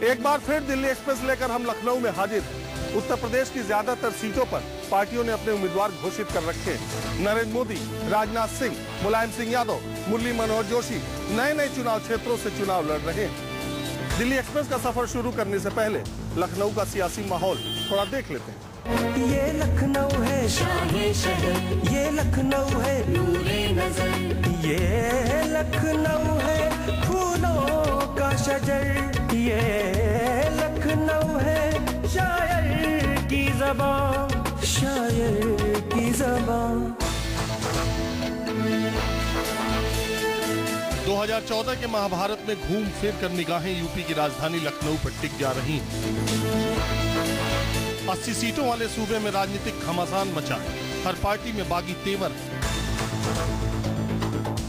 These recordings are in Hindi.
एक बार फिर दिल्ली एक्सप्रेस लेकर हम लखनऊ में हाजिर हैं। उत्तर प्रदेश की ज्यादातर सीटों पर पार्टियों ने अपने उम्मीदवार घोषित कर रखे हैं। नरेंद्र मोदी, राजनाथ सिंह, मुलायम सिंह यादव, मुरली मनोहर जोशी नए नए चुनाव क्षेत्रों से चुनाव लड़ रहे हैं। दिल्ली एक्सप्रेस का सफर शुरू करने से पहले लखनऊ का सियासी माहौल थोड़ा देख लेते हैं। ये लखनऊ है शाही शहर, ये लखनऊ है नूरे नजर, ये लखनऊ है फूलों का शजर, ये लखनऊ है शायर की ज़बान, शायर की ज़बान। 2014 के महाभारत में घूम फिर कर निगाहें यूपी की राजधानी लखनऊ पर टिक जा रही हैं। 80 सीटों वाले सूबे में राजनीतिक घमासान मचा है। हर पार्टी में बागी तेवर है।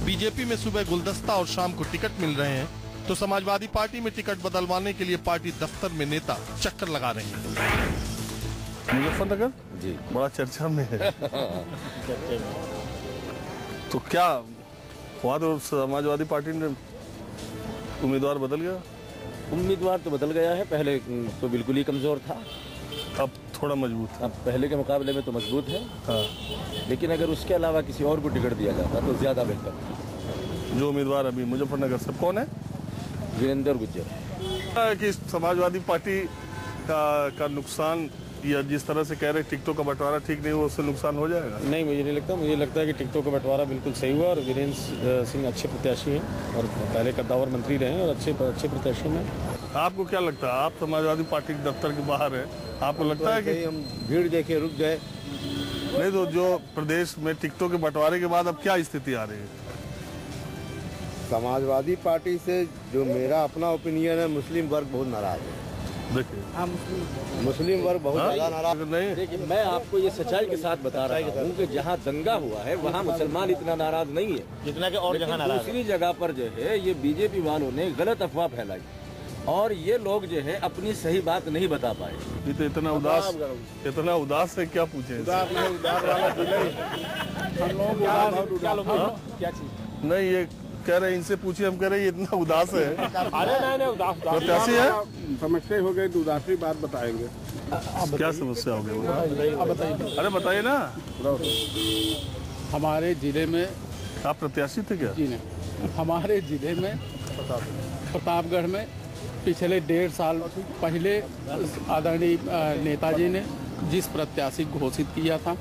बीजेपी में सुबह गुलदस्ता और शाम को टिकट मिल रहे हैं, तो समाजवादी पार्टी में टिकट बदलवाने के लिए पार्टी दफ्तर में नेता चक्कर लगा रहे हैं। मुजफ्फरनगर जी बड़ा चर्चा में है। तो क्या हुआ, तो समाजवादी पार्टी ने उम्मीदवार बदल गया? उम्मीदवार तो बदल गया है। पहले तो बिल्कुल ही कमजोर था, अब थोड़ा मजबूत है। अब पहले के मुकाबले में तो मजबूत है। हाँ। लेकिन अगर उसके अलावा किसी और को टिकट दिया जाता तो ज्यादा बेहतर। जो उम्मीदवार अभी मुजफ्फरनगर से कौन है? वीरेंद्र गुज्जर। कि समाजवादी पार्टी का नुकसान, या जिस तरह से कह रहे टिकटों का बंटवारा ठीक नहीं हुआ, उससे नुकसान हो जाएगा? नहीं, मुझे नहीं लगता। मुझे लगता है कि टिकटों का बंटवारा बिल्कुल सही हुआ और वीरेंद्र सिंह अच्छे प्रत्याशी हैं और पहले कद्दावर मंत्री रहे हैं और अच्छे प्रत्याशी हैं। आपको क्या लगता है? आप समाजवादी पार्टी के दफ्तर के बाहर है, आपको लगता है कि हम भीड़ देखे रुक गए? नहीं, तो जो प्रदेश में टिकटों के बंटवारे के बाद अब क्या स्थिति आ रही है? समाजवादी पार्टी से जो मेरा अपना ओपिनियन है, मुस्लिम वर्ग बहुत नाराज है। देखिए, मुस्लिम वर्ग बहुत ज्यादा नाराज नहीं। देखिए, मैं आपको ये सच्चाई के साथ बता रहा हूँ कि जहाँ दंगा हुआ है वहाँ मुसलमान इतना नाराज नहीं है जितना कि और जहाँ नाराज। दूसरी जगह पर जो है ये बीजेपी वालों ने गलत अफवाह फैलाई और ये लोग जो है अपनी सही बात नहीं बता पाए। ये तो इतना उदास है, क्या पूछे? नहीं, ये कह रहे इनसे पूछिए, हम कह रहे हैं इतना उदास है। अरे नहीं, उदास प्रत्याशी है, समस्या हो गई तो उदासी बात बताएंगे। क्या समस्या हो गई? अरे बताइए ना। हमारे जिले में आप प्रत्याशी थे क्या? जी नहीं, हमारे जिले में प्रतापगढ़ में पिछले 1.5 साल पहले आदरणीय नेताजी ने जिस प्रत्याशी घोषित किया था,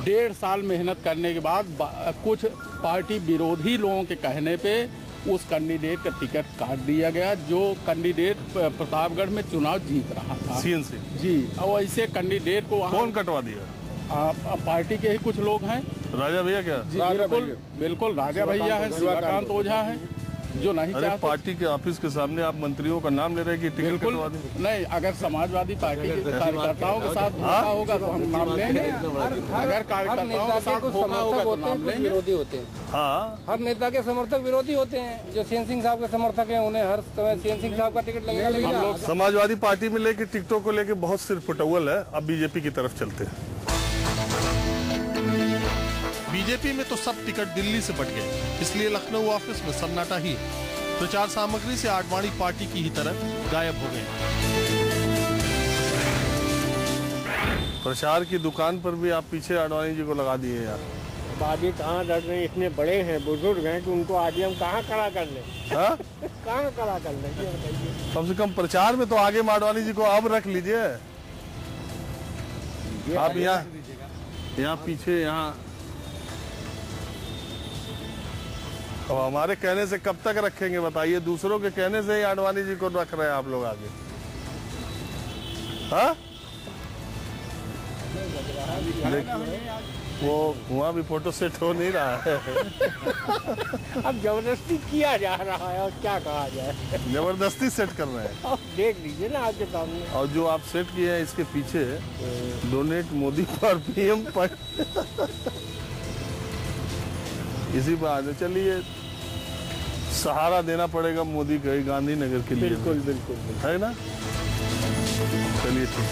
1.5 साल मेहनत करने के बाद कुछ पार्टी विरोधी लोगों के कहने पे उस कैंडिडेट का टिकट काट दिया गया, जो कैंडिडेट प्रतापगढ़ में चुनाव जीत रहा था। सीएनसी जी, और ऐसे कैंडिडेट को कौन कटवा दिया? पार्टी के ही कुछ लोग हैं। राजा भैया क्या? जी बिल्कुल राजा भैया है, शिवकांत ओझा है, जो नहीं अरे चाहते। पार्टी के ऑफिस के सामने आप मंत्रियों का नाम ले रहे हैं कि टिकट कटवा दें? नहीं, अगर समाजवादी पार्टी के कार्यकर्ताओं के साथ धोखा होगा तो हम नाम लेंगे। अगर कार्यकर्ताओं के साथ धोखा होगा तो नाम लेंगे। विरोधी होते हैं। हाँ, हर नेता के समर्थक विरोधी होते हैं। जो सेन सिंह साहब के समर्थक हैं उन्हें हर समय सेन सिंह साहब का टिकट लगेगा। समाजवादी पार्टी में लेके टिकटों को लेके बहुत सिर फुटौल है। अब बीजेपी की तरफ चलते हैं। बीजेपी में तो सब टिकट दिल्ली से बट गए, इसलिए लखनऊ ऑफिस में सन्नाटा ही है। प्रचार सामग्री से आडवाणी पार्टी की ही तरह गायब हो गए। प्रचार की दुकान पर भी आप पीछे आडवाणी जी को लगा दिए यार। बागी कहाँ लड़ रहे हैं, इतने बड़े हैं, बुजुर्ग हैं कि उनको आगे हम कहाँ खड़ा कर लें? कहाँ खड़ा कर लें, ये बताइए। कम से कम प्रचार में तो आगे आडवाणी जी को अब रख लीजिए। आप यहाँ पीछे, यहाँ अब हमारे कहने से कब तक रखेंगे बताइए? दूसरों के कहने से ही आडवाणी जी को रख रहे हैं आप लोग आगे। हाँ, वो वहाँ भी फोटो सेट हो नहीं रहा है। अब जबरदस्ती किया जा रहा है और क्या कहा जाए। जबरदस्ती सेट कर रहे हैं। अब देख लीजिए ना आपके सामने। और जो आप सेट किए हैं इसके पीछे डोनेट मोदी फॉर पीएम पर इसी बात है। चलिए, सहारा देना पड़ेगा मोदी को गांधीनगर के लिए। बिल्कुल बिल्कुल है ना? चलिए ठीक।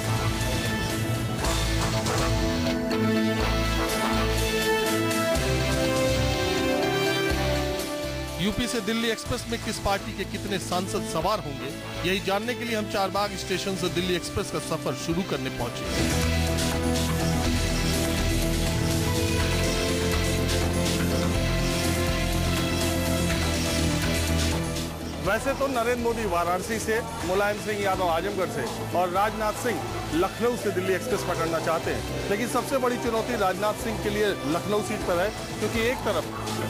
यूपी से दिल्ली एक्सप्रेस में किस पार्टी के कितने सांसद सवार होंगे, यही जानने के लिए हम चारबाग स्टेशन से दिल्ली एक्सप्रेस का सफर शुरू करने पहुंचे। वैसे तो नरेंद्र मोदी वाराणसी से, मुलायम सिंह यादव आजमगढ़ से और राजनाथ सिंह लखनऊ से दिल्ली एक्सप्रेस पकड़ना चाहते हैं। लेकिन सबसे बड़ी चुनौती राजनाथ सिंह के लिए लखनऊ सीट पर है, क्योंकि एक तरफ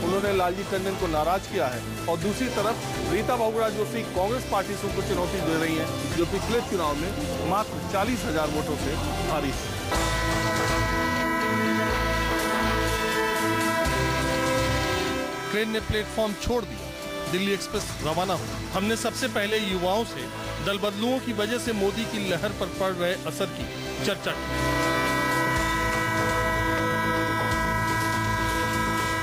उन्होंने लालजी टंडन को नाराज किया है और दूसरी तरफ रीता बहुगुणा जोशी कांग्रेस पार्टी से उनको चुनौती दे रही है, जो पिछले चुनाव में मात्र 40,000 वोटों से हारी थी। ट्रेन ने प्लेटफॉर्म छोड़ दिया, दिल्ली एक्सप्रेस रवाना हुआ। हमने सबसे पहले युवाओं से दल बदलुओं की वजह से मोदी की लहर पर पड़ रहे असर की चर्चा की।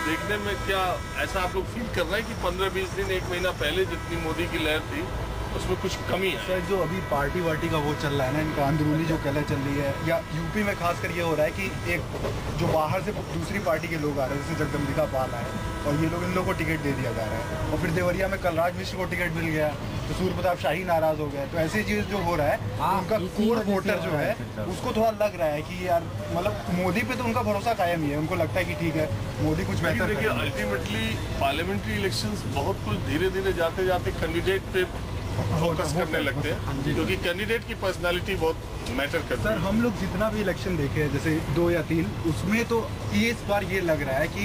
देखने में क्या ऐसा आप लोग फील कर रहे हैं कि 15-20 दिन 1 महीना पहले जितनी मोदी की लहर थी उसमें कुछ कमी है? सर, जो अभी पार्टी वार्टी का वो चल रहा है ना, इनका अंदरूनी जो कलह चल रही है, या यूपी में खासकर ये हो रहा है कि एक जो बाहर से दूसरी पार्टी के लोग आ रहे हैं, जैसे जगदम्बिका पाल आए और ये लोग इन लोगों को टिकट दे दिया जा रहा है, और फिर देवरिया में कलराज मिश्र को टिकट मिल गया तो सूर्य प्रताप शाही नाराज हो गए। तो ऐसी चीज जो हो रहा है, उनका कोर वोटर जो है उसको थोड़ा लग रहा है कि यार मतलब मोदी पे तो उनका भरोसा कायम ही है, उनको लगता है कि ठीक है मोदी कुछ बेहतर। देखिए, अल्टीमेटली पार्लियामेंट्री इलेक्शंस बहुत कुछ धीरे धीरे जाते जाते कैंडिडेट पे फोकस करने लगते हैं, क्योंकि कैंडिडेट की पर्सनालिटी बहुत मैटर करती है। सर, हम लोग जितना भी इलेक्शन देखे हैं, जैसे 2 या 3, उसमें तो ये इस बार ये लग रहा है कि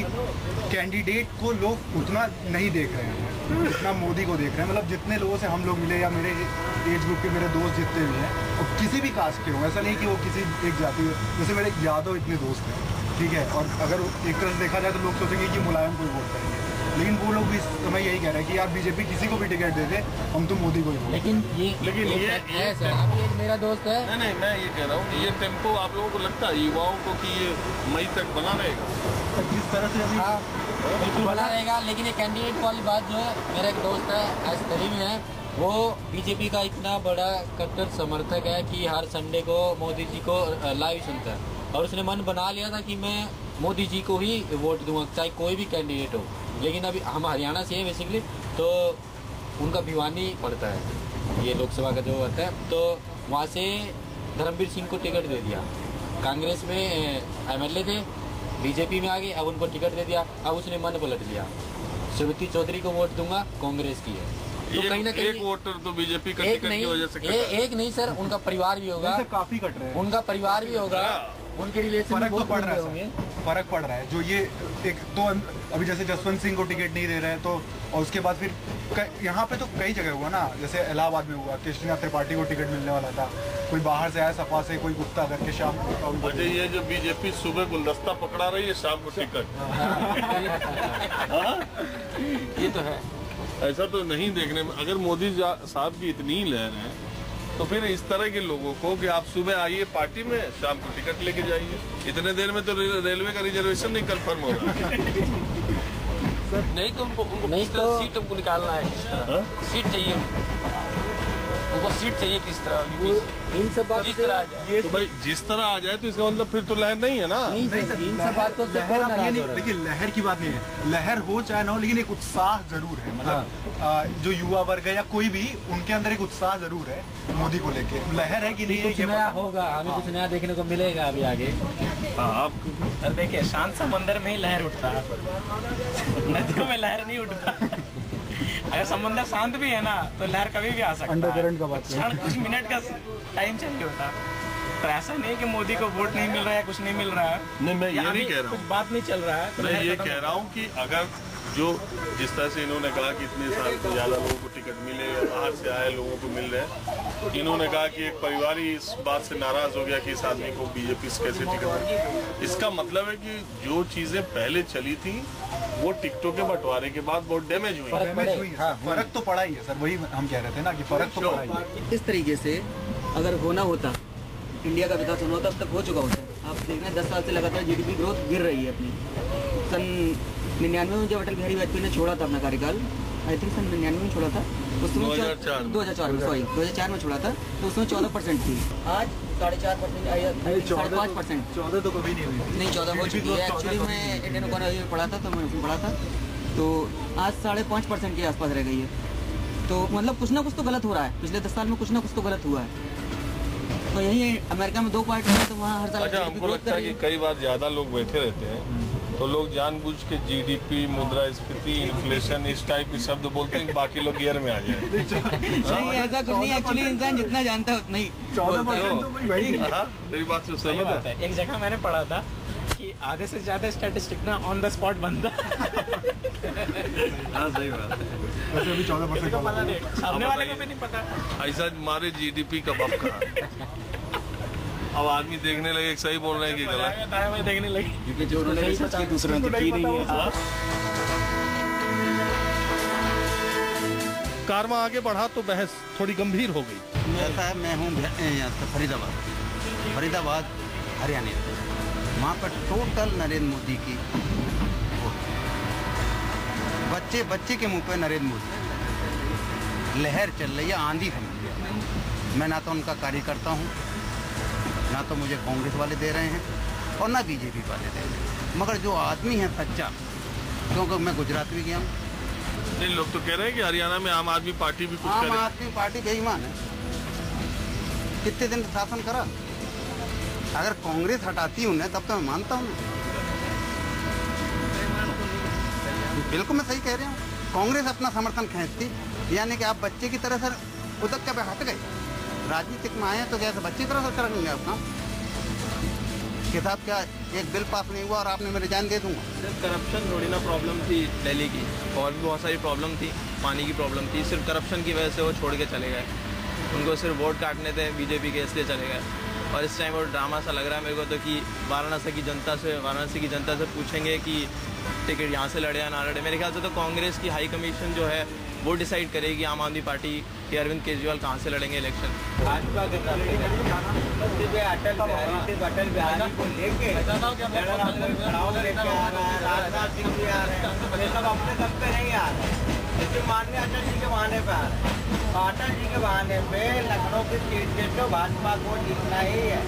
कैंडिडेट को लोग उतना नहीं देख रहे हैं जितना मोदी को देख रहे हैं। मतलब जितने लोगों से हम लोग मिले या मेरे एज ग्रुप के मेरे दोस्त जितने भी हैं, और किसी भी कास्ट के हों, ऐसा नहीं कि वो किसी एक जाति, जैसे मेरे यादव इतने दोस्त हैं, ठीक है, और अगर एक तरह से देखा जाए तो लोग सोचेंगे कि मुलायम को वोट करेंगे, लेकिन वो लोग भी इस समय यही कह रहे हैं कि यार बीजेपी किसी को भी टिकट दे दे, हम तो मोदी को ही। लेकिन ये मेरा दोस्त है। नहीं, मैं ये कह रहा हूँ, ये टेम्पो आप लोगों को लगता है युवाओं को कि ये मई तक बना रहेगा? जिस तरह से अभी बिल्कुल बना रहेगा, लेकिन ये कैंडिडेट वाली बात जो है, मेरा एक दोस्त है एस में है, वो बीजेपी का इतना बड़ा कट्टर समर्थक है कि हर संडे को मोदी जी को लाइव सुनता है, और उसने मन बना लिया था कि मैं मोदी जी को ही वोट दूंगा, चाहे कोई भी कैंडिडेट हो। लेकिन अभी हम हरियाणा से हैं बेसिकली, तो उनका भिवानी पड़ता है ये लोकसभा का जो होता है, तो वहाँ से धर्मवीर सिंह को टिकट दे दिया। कांग्रेस में एमएलए थे, बीजेपी में आ गए, अब उनको टिकट दे दिया। अब उसने मन पलट लिया, सुमित्रा चौधरी को वोट दूंगा, कांग्रेस की है। तो कहीं ना कहीं एक वोटर तो बीजेपी का टिकट की वजह से एक नहीं सर, उनका परिवार भी होगा, काफी कट रहे हैं, उनका परिवार भी होगा, उनके रिलेशन फर्क तो पड़ रहा है, फर्क पड़ रहा है। जो ये एक तो अभी जैसे जसवंत सिंह को टिकट नहीं दे रहे हैं, तो और उसके बाद फिर यहाँ पे तो कई जगह हुआ ना, जैसे इलाहाबाद में हुआ, केशरीनाथ त्रिपाठी को टिकट मिलने वाला था, कोई बाहर से आया सपा से, कोई गुप्ता करके शाम को। ये जो बीजेपी सुबह गुलदस्ता पकड़ा रही है, शाम को टिकट ये तो है। ऐसा तो नहीं देखने में। अगर मोदी साहब की इतनी लहर है, तो फिर इस तरह के लोगों को कि आप सुबह आइए पार्टी में, शाम को टिकट लेके जाइए, इतने देर में तो रेलवे का रिजर्वेशन नहीं कंफर्म हो रहा। नहीं तो उनको सीट हमको निकालना है, सीट चाहिए उनको, सीट चाहिए किस तरह, इन सब बात ये तो भाई जिस तरह आ जाए तो इसका मतलब फिर तो लहर नहीं है ना। इन सब बातों से लेकिन लहर की बात नहीं है, लहर हो चाहे ना हो, लेकिन एक उत्साह जरूर है। मतलब जो युवा वर्ग है या कोई भी, उनके अंदर एक उत्साह जरूर है मोदी को लेके। लहर है कि नहीं, कुछ नया होगा, हमें कुछ नया देखने को मिलेगा अभी आगे। आप देखिए, शांत समंदर में ही लहर उठता है, नदियों में लहर नहीं उठता। अगर समंदर शांत भी है ना, तो लहर कभी भी आ सकता है। अंडरकरंट का बात है, कुछ मिनट का टाइम चाहिए होता। तो ऐसा नहीं कि मोदी को वोट नहीं मिल रहा है, कुछ नहीं मिल रहा है। नहीं, मैं ये नहीं कह रहा हूँ, कुछ बात नहीं चल रहा है। मैं ये कह रहा हूँ कि अगर जो जिस तरह से इन्होंने कहा कि इतने साल से ज्यादा लोगों को टिकट मिले, बाहर से आए लोगों को मिल रहे हैं, इन्होंने कहा कि एक परिवार ही इस बात से नाराज हो गया कि इस आदमी को बीजेपी से कैसे टिकट मिले। इसका मतलब है कि जो चीजें पहले चली थी वो टिकटों के बंटवारे के बाद बहुत डैमेज हुई। फर्क तो पड़ा ही है सर, वही हम कह रहे थे ना कि फर्क तो पड़ा ही है। इस तरीके से अगर होना होता, इंडिया का विकास होना होता, अब तक हो चुका होता। आप देख रहे हैं 10 साल से लगातार जीडीपी ग्रोथ गिर रही है अपनी। सन 99 में जब अटल बिहारी वाजपेयी ने छोड़ा था अपना कार्यकाल, आई थिंक सन 99 में छोड़ा था, उस समय 2004 में छोड़ा था, तो उसमें 14% थी। आज 4.5%, 5.5%। 14 तो कभी नहीं हुई। नहीं, 14 हो चुकी है। एक्चुअली मैं इंडियन इकोनॉमी में पढ़ा था, तो मैं उसमें पढ़ा था तो आज 5.5% के आसपास रह गई है। तो मतलब कुछ ना कुछ तो गलत हो रहा है, पिछले 10 साल में कुछ ना कुछ तो गलत हुआ है। तो यही अमेरिका में 2 पार्टी है तो वहाँ हर साल अच्छा, हमको लगता है कि कई बार ज्यादा लोग बैठे रहते हैं तो लोग जानबूझ के जीडीपी, मुद्रास्फीति, इन्फ्लेशन इस टाइप के शब्द बोलते हैं कि बाकी लोग गियर में आ जाए। नहीं, ऐसा कुछ नहीं, एक्चुअली इंसान जितना जानता है उतना ही 14% तो मेरी बात तो सही बात है। एक जगह मैंने पढ़ा था कि आधे से ज्यादा स्टैटिस्टिक ना ऑन द स्पॉट बनता। हाँ सही बात है। वैसे अभी 14% सामने वाले को भी नहीं पता। ऐसा हमारे जीडीपी का बाप कहा। अब आदमी देखने लगे सही बोल रहे हैं कि गलत देखने लगे, क्योंकि जो उन्होंने सच की दूसरों ने की नहीं है। कारवां आगे बढ़ा तो बहस थोड़ी गंभीर हो गई। ऐसा है, मैं हूँ फरीदाबाद हरियाणा, वहाँ पर टोटल नरेंद्र मोदी की बच्चे के मुंह पे नरेंद्र मोदी लहर चल रही है, आंधी समझ लिया। मैं ना तो उनका कार्यकर्ता हूँ, ना तो मुझे कांग्रेस वाले दे रहे हैं और ना बीजेपी वाले दे रहे हैं, मगर जो आदमी है सच्चा, क्योंकि मैं गुजरात भी गया हूँ। नहीं, लोग तो कह रहे हैं कि हरियाणा में आम आदमी पार्टी भी कुछ करे। आम आदमी पार्टी बेईमान है, कितने दिन शासन करा। अगर कांग्रेस हटाती उन्हें तब तो मैं मानता हूँ। बिल्कुल मैं सही कह रहा हूँ, कांग्रेस अपना समर्थन खींचती, यानी कि आप बच्चे की तरह से उदक के हट गए। राजनीतिक में आए तो कैसे बच्चे की तरह से करेंगे अपना के साथ? क्या एक बिल पास नहीं हुआ और आपने मैं रिजाइन दे दूंगा? सिर्फ करप्शन थोड़ी ना प्रॉब्लम थी दिल्ली की, और भी बहुत सारी प्रॉब्लम थी। पानी की प्रॉब्लम थी, सिर्फ करप्शन की वजह से वो छोड़ के चले गए। उनको सिर्फ वोट काटने थे बीजेपी के, इसलिए चले गए। और इस टाइम वो ड्रामा सा लग रहा है मेरे को तो कि वाराणसी की जनता से पूछेंगे कि टिकट यहाँ से लड़े या ना लड़े। मेरे ख्याल से तो कांग्रेस की हाई कमीशन जो है वो डिसाइड करेगी आम आदमी पार्टी के अरविंद केजरीवाल कहाँ से लड़ेंगे इलेक्शन। भाजपा के अटल बिहारी को लेके राजनाथ सिंह भी आ रहे हैं, ये सब अपने दम पे नहीं आ रहे हैं, लेकिन माननीय अटल जी के बहाने पे आ रहे हैं। अटल जी के बहाने पे लखनऊ की सीट के तो भाजपा को जीतना ही है।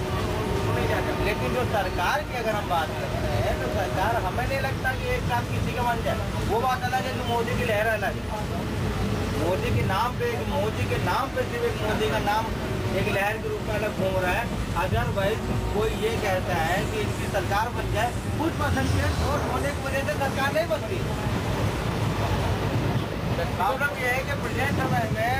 लेकिन जो सरकार की अगर हम बात करते हैं तो सरकार, हमें नहीं लगता कि एक काम किसी का बन जाए। वो बात अलग है कि मोदी की लहर अलग है, मोदी के नाम पे सिर्फ एक मोदी का नाम एक लहर के रूप में अलग घूम रहा है। अदरवाइज कोई ये कहता है कि इनकी सरकार बन जाए, कुछ परसेंटेज वोट होने की वजह से सरकार नहीं बनती। प्रॉब्लम यह है कि प्रेजेंट समय में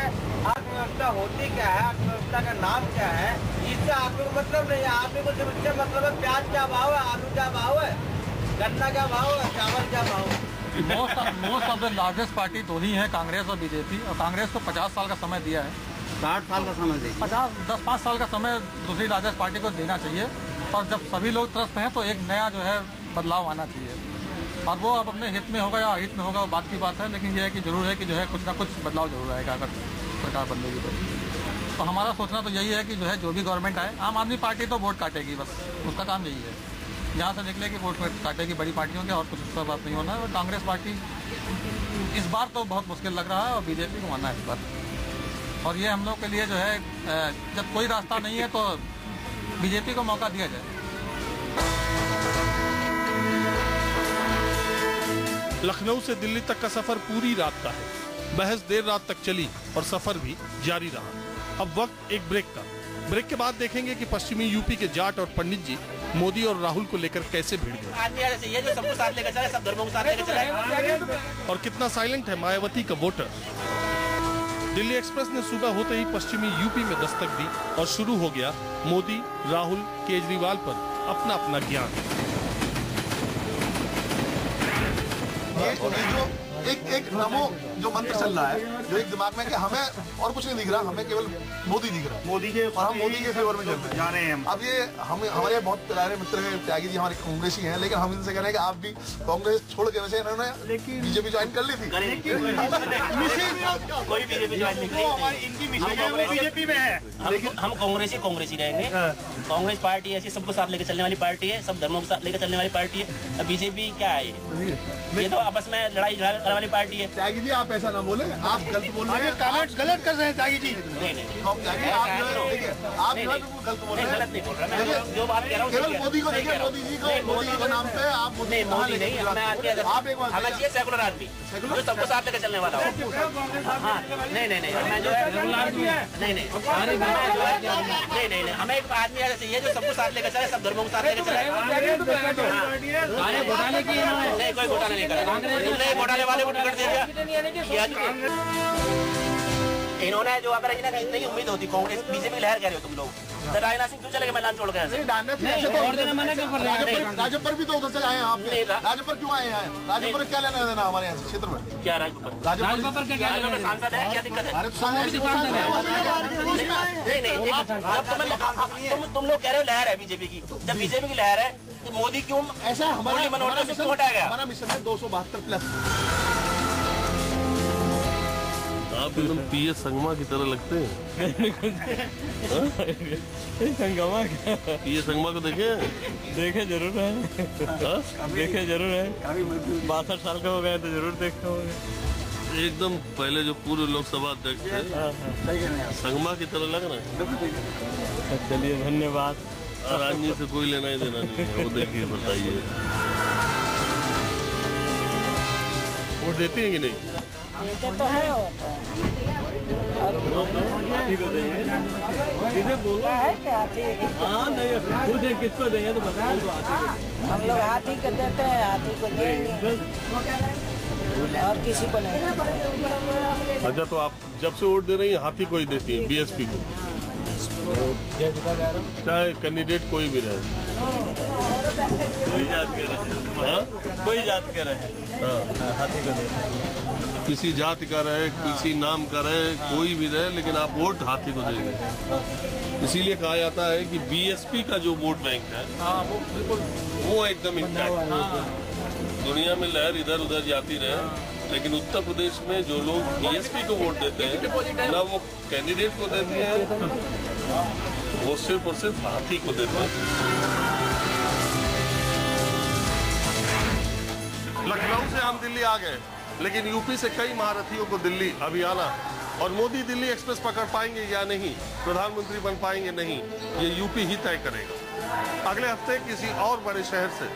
अर्थव्यवस्था होती क्या है, अर्थव्यवस्था का नाम क्या है, इससे आपको मतलब नहीं है। आपको कुछ इससे मतलब है प्याज क्या भाव है, आलू क्या भाव है, गन्ना क्या भाव है, चावल क्या भाव है। Most of the largest party दो ही है, कांग्रेस और बीजेपी। और कांग्रेस को 50 साल का समय दिया है, 60 साल का समय दे, 5 साल का समय दूसरी लार्जेस्ट पार्टी को देना चाहिए। और जब सभी लोग त्रस्त हैं तो एक नया जो है बदलाव आना चाहिए। और वो अब अपने हित में होगा या अहित में होगा वो बात की बात है, लेकिन ये है कि जरूर है कि जो है कुछ ना कुछ बदलाव जरूर आएगा अगर सरकार बदलेगी तो हमारा सोचना तो यही है कि जो है जो भी गवर्नमेंट आए, आम आदमी पार्टी तो वोट काटेगी, बस उसका काम यही है। यहाँ से निकले कि वोट काटेगी बड़ी पार्टियों के, और कुछ उसका बात नहीं होना है। और कांग्रेस पार्टी इस बार तो बहुत मुश्किल लग रहा है और बीजेपी को मानना है इस बार। और ये हम लोग के लिए जो है जब कोई रास्ता नहीं है तो बीजेपी को मौका दिया जाए। लखनऊ से दिल्ली तक का सफर पूरी रात का है। बहस देर रात तक चली और सफर भी जारी रहा। अब वक्त एक ब्रेक का। ब्रेक के बाद देखेंगे कि पश्चिमी यूपी के जाट और पंडित जी मोदी और राहुल को लेकर कैसे भिड़ गए, सबको साथ लेकर चले, सब धर्मों को साथ लेकर चले, और कितना साइलेंट है मायावती का वोटर। दिल्ली एक्सप्रेस ने सुबह होते ही पश्चिमी यूपी में दस्तक दी और शुरू हो गया मोदी, राहुल, केजरीवाल पर अपना अपना ज्ञान। ये जो एक नमो जो मंत्र चल रहा है, जो एक दिमाग में कि हमें और कुछ नहीं दिख रहा, हमें केवल मोदी दिख रहा है, मोदी के, और हम मोदी के फेवर में चलते जा रहे हैं। अब ये हम हमारे बहुत प्यारे मित्र हैं त्यागी जी, हमारे कांग्रेसी हैं, लेकिन हम इनसे कह रहे हैं कि आप भी कांग्रेस छोड़ के, वैसे इन्होंने बीजेपी ज्वाइन कर ली थी, कोई बीजेपी ज्वाइन नहीं की, बीजेपी में है, हम कांग्रेसी रहेंगे। कांग्रेस पार्टी ऐसी सबको साथ लेकर चलने वाली पार्टी है, सब धर्मों को साथ लेकर चलने वाली पार्टी है। बीजेपी क्या है, ये तो आपस में लड़ाई वाली पार्टी है। त्यागी जी आप ऐसा ना बोले, आप गलत बोल रहे हैं, कमेंट्स गलत कर रहे हैं त्यागी जी। नहीं नहीं आप जो है आप जो है गलत बोल रहे हैं। गलत नहीं बोल रहा मैं, जो बात कह रहा हूँ केवल मोदी को देखिए, मोदी जी के नाम पे आप नहीं मोदी नहीं, हमें आप एक बात हमें चाहिए सेकुलर आदमी जो सबको साथ लेकर चलने वाला हो। हाँ नहीं नहीं नहीं हमें जो है नहीं नहीं हमें एक आदमी ऐसा चाहिए जो सबको साथ लेकर चले, सब धर्मों को साथ लेकर चले। घोटाले की नहीं, कोई घोटाला नहीं करा, तुमने घोटाले वाले को टिकट दे दिया। इन्होंने जो अगर इतनी उम्मीद होती कांग्रेस बीजेपी की लहर कह रहे हो तुम लोग, तो राजनाथ सिंह क्यों चले गए मैदान छोड़ कर? राजपुर भी तो उधर से आए हैं आप, राजपुर क्यों आए हैं? राजपुर क्या लेना देना हमारे यहाँ क्षेत्र में? क्या राजपुर सांसद है, क्या दिक्कत है? तुम लोग कह रहे हो लहर है बीजेपी की, जब बीजेपी की लहर है तो मोदी क्यों ऐसा हमारा मिशन हटाया गया? हमारा मिशन है 272+। आप एकदम पीएस संगमा की तरह लगते हैं। संगमा क्या? पीएस संगमा को देखे जरूर है, देखे जरूर है। 62 साल का हो गया तो जरूर देखा होगा। एकदम पहले जो पूर्व लोकसभा अध्यक्ष थे संगमा की तरह लग रहे हैं। चलिए धन्यवाद। राजनीति से कोई लेना ही देना नहीं है, वो देखिए बताइए वोट देती है कि नहीं? तो है किसको देंगे तो बताएं। हम लोग हाथी को देते हैं, हाथी को देंगे और किसी को नहीं। अच्छा तो आप जब से वोट दे रही हैं हाथी को ही देती हैं, बीएसपी को, चाहे कैंडिडेट कोई भी रहे, कोई जात के रहे, हाथी को दे, किसी जाति का रहे, किसी नाम का रहे, कोई भी रहे, लेकिन आप वोट हाथी को देंगे। इसीलिए कहा जाता है कि बीएसपी का जो वोट बैंक है वो एकदम इंटैक्ट। दुनिया में लहर इधर उधर जाती रहे, लेकिन उत्तर प्रदेश में जो लोग बीएसपी को वोट देते हैं ना वो कैंडिडेट को देते हैं, वो सिर्फ और सिर्फ हाथी को देते हैं। लखनऊ से हम दिल्ली आ गए, लेकिन यूपी से कई महारथियों को दिल्ली अभी आना, और मोदी दिल्ली एक्सप्रेस पकड़ पाएंगे या नहीं, प्रधानमंत्री बन पाएंगे नहीं, ये यूपी ही तय करेगा। अगले हफ्ते किसी और बड़े शहर से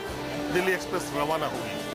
दिल्ली एक्सप्रेस रवाना होगी।